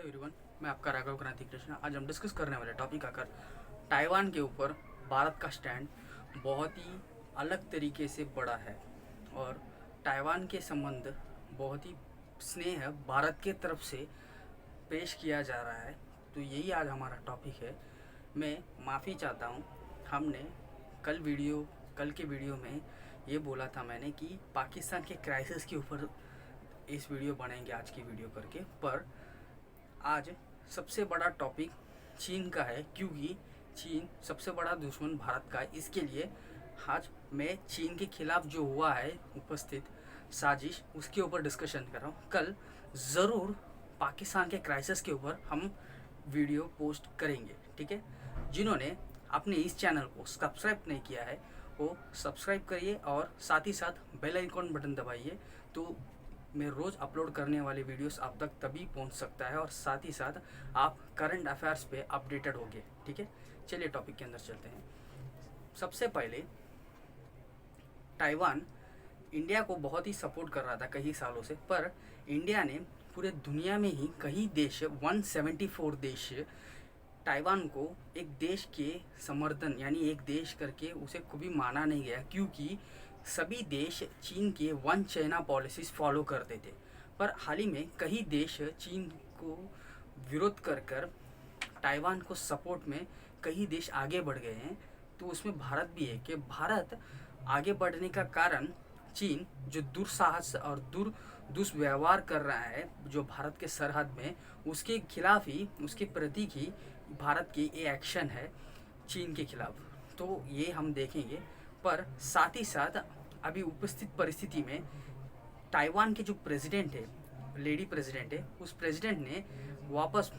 Everyone, मैं आपका राघव क्रांति कृष्ण। आज हम डिस्कस करने वाले टॉपिक आकर ताइवान के ऊपर भारत का स्टैंड बहुत ही अलग तरीके से बड़ा है और ताइवान के संबंध बहुत ही स्नेह भारत के तरफ से पेश किया जा रहा है। तो यही आज हमारा टॉपिक है। मैं माफ़ी चाहता हूँ, हमने कल के वीडियो में ये बोला था मैंने कि पाकिस्तान के क्राइसिस के ऊपर इस वीडियो बनेंगे आज की वीडियो करके, पर आज सबसे बड़ा टॉपिक चीन का है क्योंकि चीन सबसे बड़ा दुश्मन भारत का है। इसके लिए आज मैं चीन के खिलाफ जो हुआ है उपस्थित साजिश उसके ऊपर डिस्कशन कर रहा हूँ। कल ज़रूर पाकिस्तान के क्राइसिस के ऊपर हम वीडियो पोस्ट करेंगे, ठीक है। जिन्होंने अपने इस चैनल को सब्सक्राइब नहीं किया है वो सब्सक्राइब करिए और साथ ही साथ बेल आइकॉन बटन दबाइए, तो मैं रोज़ अपलोड करने वाले वीडियोस आप तक तभी पहुंच सकता है और साथ ही साथ आप करंट अफेयर्स पे अपडेटेड होंगे, ठीक है। चलिए टॉपिक के अंदर चलते हैं। सबसे पहले ताइवान इंडिया को बहुत ही सपोर्ट कर रहा था कई सालों से, पर इंडिया ने पूरे दुनिया में ही कई देश 174 देश ताइवान को एक देश के समर्थन यानी एक देश करके उसे कभी माना नहीं गया क्योंकि सभी देश चीन के वन चाइना पॉलिसीज फॉलो करते थे। पर हाल ही में कई देश चीन को विरोध कर ताइवान को सपोर्ट में कई देश आगे बढ़ गए हैं। तो उसमें भारत भी है कि भारत आगे बढ़ने का कारण चीन जो दुस्साहस और दुष्व्यवहार कर रहा है जो भारत के सरहद में, उसके खिलाफ ही उसके प्रतीक ही भारत की ये एक्शन है चीन के खिलाफ। तो ये हम देखेंगे, पर साथ ही साथ अभी उपस्थित परिस्थिति में ताइवान के जो प्रेसिडेंट है, लेडी प्रेसिडेंट है, उस प्रेसिडेंट ने वापस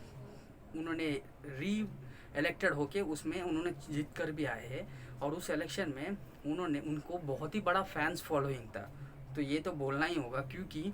उन्होंने री इलेक्टेड होके उसमें उन्होंने जीत कर भी आए हैं और उस इलेक्शन में उनको बहुत ही बड़ा फैंस फॉलोइंग था। तो ये तो बोलना ही होगा क्योंकि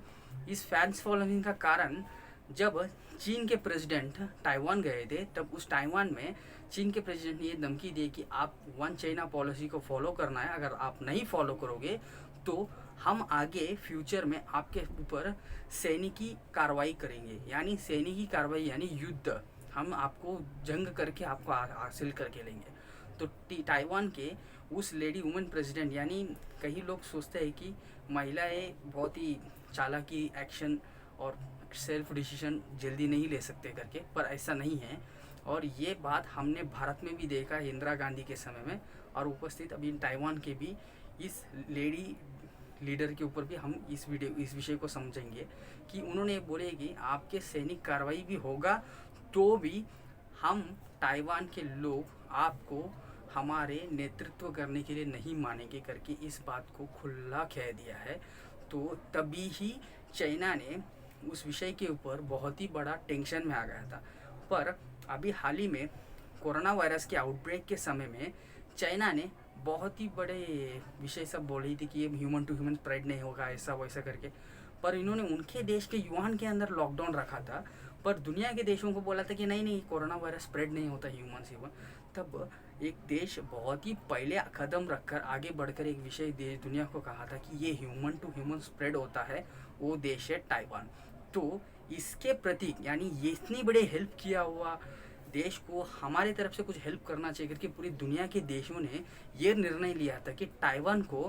इस फैंस फॉलोइंग का कारण जब चीन के प्रेसिडेंट ताइवान गए थे तब उस ताइवान में चीन के प्रेसिडेंट ने ये धमकी दी कि आप वन चाइना पॉलिसी को फॉलो करना है, अगर आप नहीं फॉलो करोगे तो हम आगे फ्यूचर में आपके ऊपर सैनिकी कार्रवाई करेंगे। यानी सैनिकी कार्रवाई यानी युद्ध, हम आपको जंग करके आपको हासिल करके लेंगे। तो ताइवान के उस लेडी वुमेन प्रेसिडेंट, यानी कई लोग सोचते हैं कि महिलाएं बहुत ही चालाकी एक्शन और सेल्फ डिसीजन जल्दी नहीं ले सकते करके, पर ऐसा नहीं है। और ये बात हमने भारत में भी देखा है इंदिरा गांधी के समय में, और उपस्थित अभी ताइवान के भी इस लेडी लीडर के ऊपर भी हम इस विषय को समझेंगे कि उन्होंने बोले कि आपके सैनिक कार्रवाई भी होगा तो भी हम ताइवान के लोग आपको हमारे नेतृत्व करने के लिए नहीं मानेंगे करके इस बात को खुला कह दिया है। तो तभी ही चाइना ने उस विषय के ऊपर बहुत ही बड़ा टेंशन में आ गया था। पर अभी हाल ही में कोरोना वायरस के आउटब्रेक के समय में चाइना ने बहुत ही बड़े विषय सब बोल रही थी कि ये ह्यूमन टू ह्यूमन स्प्रेड नहीं होगा ऐसा वैसा करके, पर इन्होंने उनके देश के युवान के अंदर लॉकडाउन रखा था, पर दुनिया के देशों को बोला था कि नहीं नहीं कोरोना वायरस स्प्रेड नहीं होता ह्यूमन से। तब एक देश बहुत ही पहले कदम रखकर आगे बढ़कर एक विषय दुनिया को कहा था कि ये ह्यूमन टू ह्यूमन स्प्रेड होता है, वो देश है ताइवान। तो इसके प्रतीक यानी ये इतनी बड़े हेल्प किया हुआ देश को हमारे तरफ से कुछ हेल्प करना चाहिए करके पूरी दुनिया के देशों ने ये निर्णय लिया था कि ताइवान को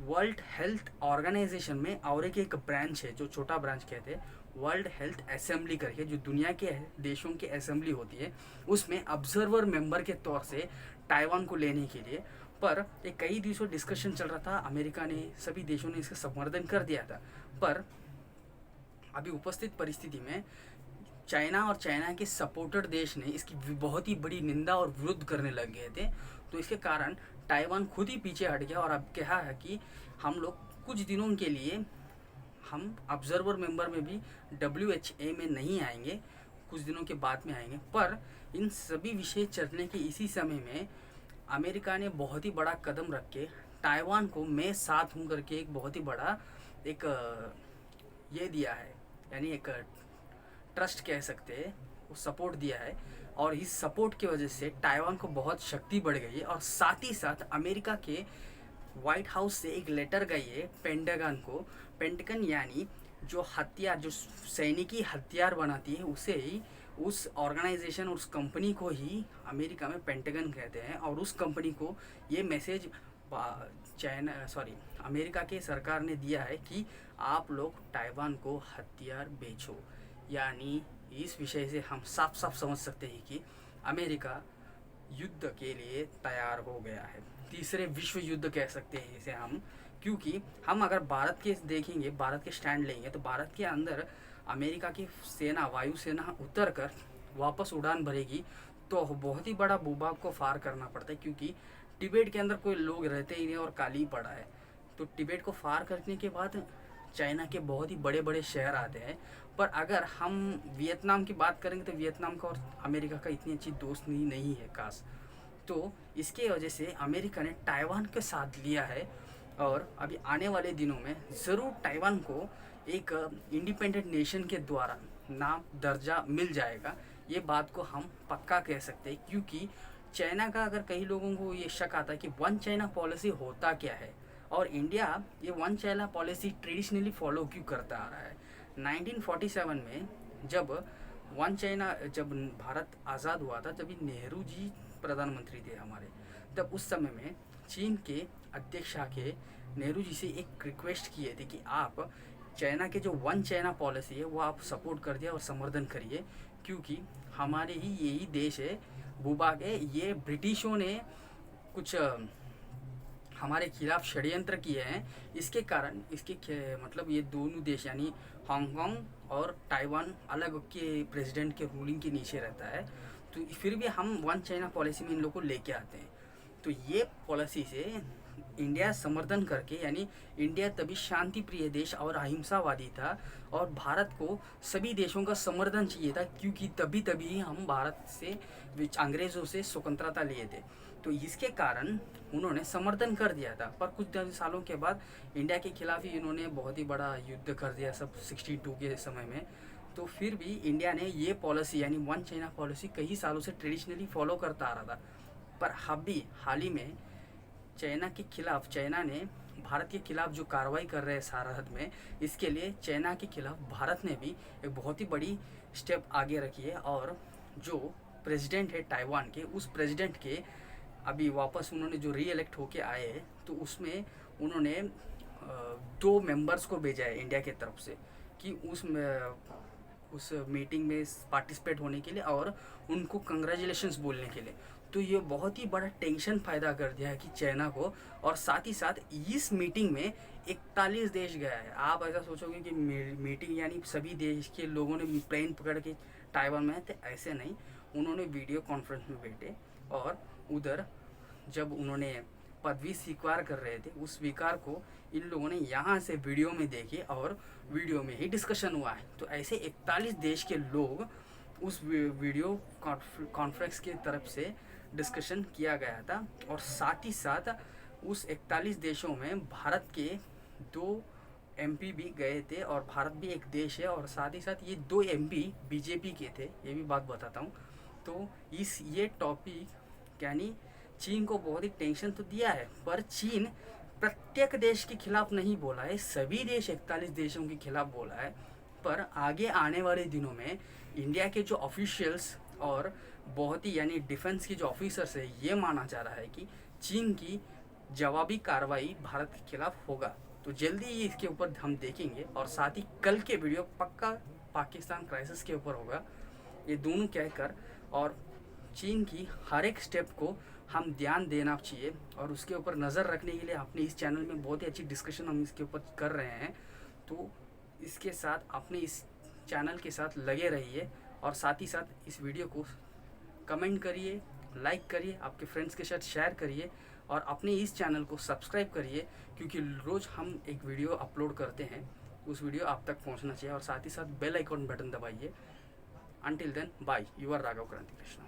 वर्ल्ड हेल्थ ऑर्गेनाइजेशन में और एक ब्रांच है जो छोटा ब्रांच कहते हैं वर्ल्ड हेल्थ असेंबली करके, जो दुनिया के देशों की असेंबली होती है, उसमें ऑब्जर्वर मेंबर के तौर से ताइवान को लेने के लिए। पर एक कई दिवसों डिस्कशन चल रहा था, अमेरिका ने सभी देशों ने इसका समर्थन कर दिया था, पर अभी उपस्थित परिस्थिति में चाइना और चाइना के सपोर्टेड देश ने इसकी बहुत ही बड़ी निंदा और विरोध करने लग गए थे। तो इसके कारण ताइवान खुद ही पीछे हट गया और अब कहा है कि हम लोग कुछ दिनों के लिए हम ऑब्जर्वर मेंबर में भी WHO में नहीं आएंगे, कुछ दिनों के बाद में आएंगे। पर इन सभी विषय चलने के इसी समय में अमेरिका ने बहुत ही बड़ा कदम रख के ताइवान को मैं साथ हूँ करके एक बहुत ही बड़ा एक ये दिया है, यानी एक ट्रस्ट कह सकते हैं, वो सपोर्ट दिया है। और इस सपोर्ट की वजह से ताइवान को बहुत शक्ति बढ़ गई है। और साथ ही साथ अमेरिका के व्हाइट हाउस से एक लेटर गई है पेंटागन को, पेंटागन यानी जो हथियार, जो सैनिकी हथियार बनाती है, उसे ही, उस ऑर्गेनाइजेशन, उस कंपनी को ही अमेरिका में पेंटागन कहते हैं। और उस कंपनी को ये मैसेज चाइना, सॉरी, अमेरिका के सरकार ने दिया है कि आप लोग ताइवान को हथियार बेचो। यानी इस विषय से हम साफ साफ समझ सकते हैं कि अमेरिका युद्ध के लिए तैयार हो गया है। तीसरे विश्व युद्ध कह सकते हैं इसे हम, क्योंकि हम अगर भारत के देखेंगे, भारत के स्टैंड लेंगे, तो भारत के अंदर अमेरिका की सेना, वायुसेना उतर कर वापस उड़ान भरेगी तो बहुत ही बड़ा भूभाग को पार करना पड़ता है, क्योंकि तिब्बत के अंदर कोई लोग रहते ही नहीं और काली पड़ा है। तो तिब्बत को पार करने के बाद चाइना के बहुत ही बड़े बड़े शहर आते हैं। पर अगर हम वियतनाम की बात करेंगे तो वियतनाम का और अमेरिका का इतनी अच्छी दोस्ती नहीं है खास। तो इसके वजह से अमेरिका ने ताइवान के साथ लिया है, और अभी आने वाले दिनों में ज़रूर ताइवान को एक इंडिपेंडेंट नेशन के द्वारा नाम दर्जा मिल जाएगा। ये बात को हम पक्का कह सकते हैं, क्योंकि चाइना का, अगर कई लोगों को ये शक आता है कि वन चाइना पॉलिसी होता क्या है, और इंडिया ये one China policy traditionally follow क्यों करता आ रहा है। 1947 में जब वन चाइना, जब भारत आज़ाद हुआ था, तभी नेहरू जी प्रधानमंत्री थे हमारे। तब उस समय में चीन के अध्यक्ष आके नेहरू जी से एक रिक्वेस्ट किए थे कि आप चाइना के जो वन चाइना पॉलिसी है वो आप सपोर्ट कर दिया और समर्थन करिए, क्योंकि हमारे ही यही देश है, भूभाग है। ये ब्रिटिशों ने कुछ हमारे खिलाफ षड्यंत्र किए हैं। इसके कारण, मतलब ये दोनों देश यानी हांगकांग और ताइवान अलग के प्रेसिडेंट के रूलिंग के नीचे रहता है। तो फिर भी हम वन चाइना पॉलिसी में इन लोगों को लेके आते हैं। तो ये पॉलिसी से इंडिया समर्थन करके, यानी इंडिया तभी शांति प्रिय देश और अहिंसावादी था, और भारत को सभी देशों का समर्थन चाहिए था, क्योंकि तभी हम भारत से, अंग्रेज़ों से स्वतंत्रता लिए थे। तो इसके कारण उन्होंने समर्थन कर दिया था। पर कुछ सालों के बाद इंडिया के खिलाफ ही इन्होंने बहुत ही बड़ा युद्ध कर दिया, सब 62 के समय में। तो फिर भी इंडिया ने ये पॉलिसी, यानी वन चाइना पॉलिसी, कई सालों से ट्रेडिशनली फॉलो करता आ रहा था। पर अभी हाल ही में चाइना के खिलाफ, चाइना ने भारत के खिलाफ जो कार्रवाई कर रहे हैं सरहद में, इसके लिए चाइना के खिलाफ भारत ने भी एक बहुत ही बड़ी स्टेप आगे रखी है। और जो प्रेसिडेंट है ताइवान के, उस प्रेसिडेंट के अभी वापस उन्होंने जो री इलेक्ट होके आए हैं, तो उसमें उन्होंने 2 मेंबर्स को भेजा है इंडिया के तरफ से, कि उस मीटिंग में पार्टिसिपेट होने के लिए और उनको कंग्रेचुलेशंस बोलने के लिए। तो ये बहुत ही बड़ा टेंशन पैदा कर दिया है कि चाइना को, और साथ ही साथ इस मीटिंग में 41 देश गया है। आप ऐसा सोचोगे कि मीटिंग यानी सभी देश के लोगों ने प्लेन पकड़ के ताइवान में, तो ऐसे नहीं। उन्होंने वीडियो कॉन्फ्रेंस में बैठे, और उधर जब उन्होंने पदवी स्वीकार कर रहे थे, उस स्वीकार को इन लोगों ने यहाँ से वीडियो में देखे, और वीडियो में ही डिस्कशन हुआ है। तो ऐसे 41 देश के लोग उस वीडियो कॉन्फ्रेंस की तरफ से डिस्कशन किया गया था। और साथ ही साथ उस 41 देशों में भारत के 2 एमपी भी गए थे, और भारत भी एक देश है। और साथ ही साथ ये 2 एमपी बीजेपी के थे, ये भी बात बताता हूँ। तो ये टॉपिक, यानी चीन को बहुत ही टेंशन तो दिया है, पर चीन प्रत्येक देश के खिलाफ नहीं बोला है, सभी देश 41 देशों के खिलाफ बोला है। पर आगे आने वाले दिनों में इंडिया के जो ऑफिशियल्स और बहुत ही, यानी डिफेंस के जो ऑफिसर्स है, ये माना जा रहा है कि चीन की जवाबी कार्रवाई भारत के खिलाफ होगा। तो जल्दी ही इसके ऊपर हम देखेंगे, और साथ ही कल के वीडियो पक्का पाकिस्तान क्राइसिस के ऊपर होगा। ये दोनों कहकर, और चीन की हर एक स्टेप को हम ध्यान देना चाहिए, और उसके ऊपर नज़र रखने के लिए अपने इस चैनल में बहुत ही अच्छी डिस्कशन हम इसके ऊपर कर रहे हैं। तो इसके साथ अपने इस चैनल के साथ लगे रहिए, और साथ ही साथ इस वीडियो को कमेंट करिए, लाइक करिए, आपके फ्रेंड्स के साथ शेयर करिए, और अपने इस चैनल को सब्सक्राइब करिए, क्योंकि रोज़ हम एक वीडियो अपलोड करते हैं, उस वीडियो आप तक पहुंचना चाहिए। और साथ ही साथ बेल आइकॉन बटन दबाइए। Until then, bye. You are Raghav Kranti Krishna.